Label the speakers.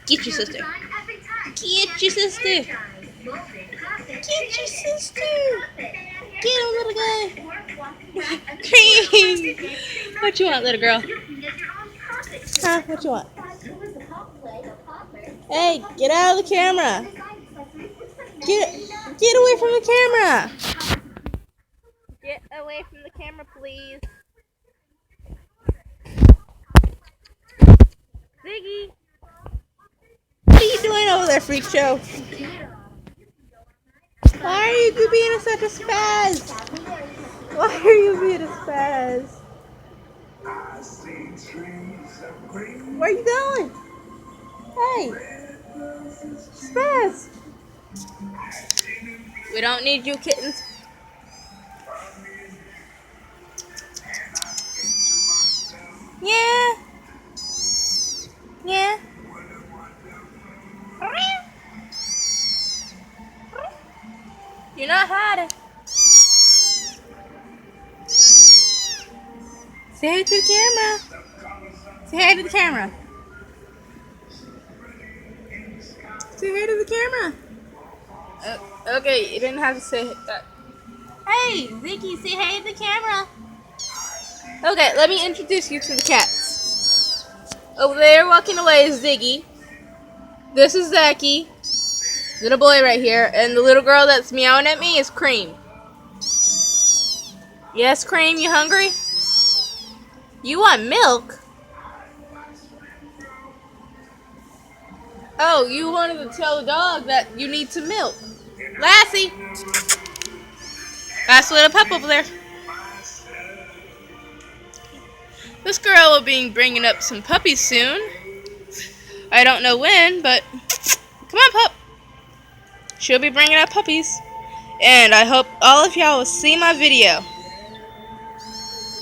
Speaker 1: Get your sister. Get your sister. Get your sister. Get him, little guy. Cream. What you want, little girl? Huh? What you want? Hey, get out of the camera. Get away from the camera. Get away from the camera, please. Ziggy. What are you doing over there, freak show? Why are you being such a spaz? Why are you being a spaz? Where are you going? Hey, spaz. We don't need you kittens. Yeah. Yeah. You're not hiding. Say hey to the camera. Say hey to the camera. Say hey to the camera. Okay, you didn't have to say that. Hey, Ziggy, say hey to the camera. Okay, let me introduce you to the cats. Over there walking away is Ziggy. This is Zachy, little boy right here, and the little girl that's meowing at me is Cream. Yes, Cream, you hungry? You want milk? Oh, you wanted to tell the dog that you need some milk. Lassie! That's the little pup over there. This girl will be bringing up some puppies soon. I don't know when, but come on, pup. She'll be bringing up puppies. And I hope all of y'all will see my video.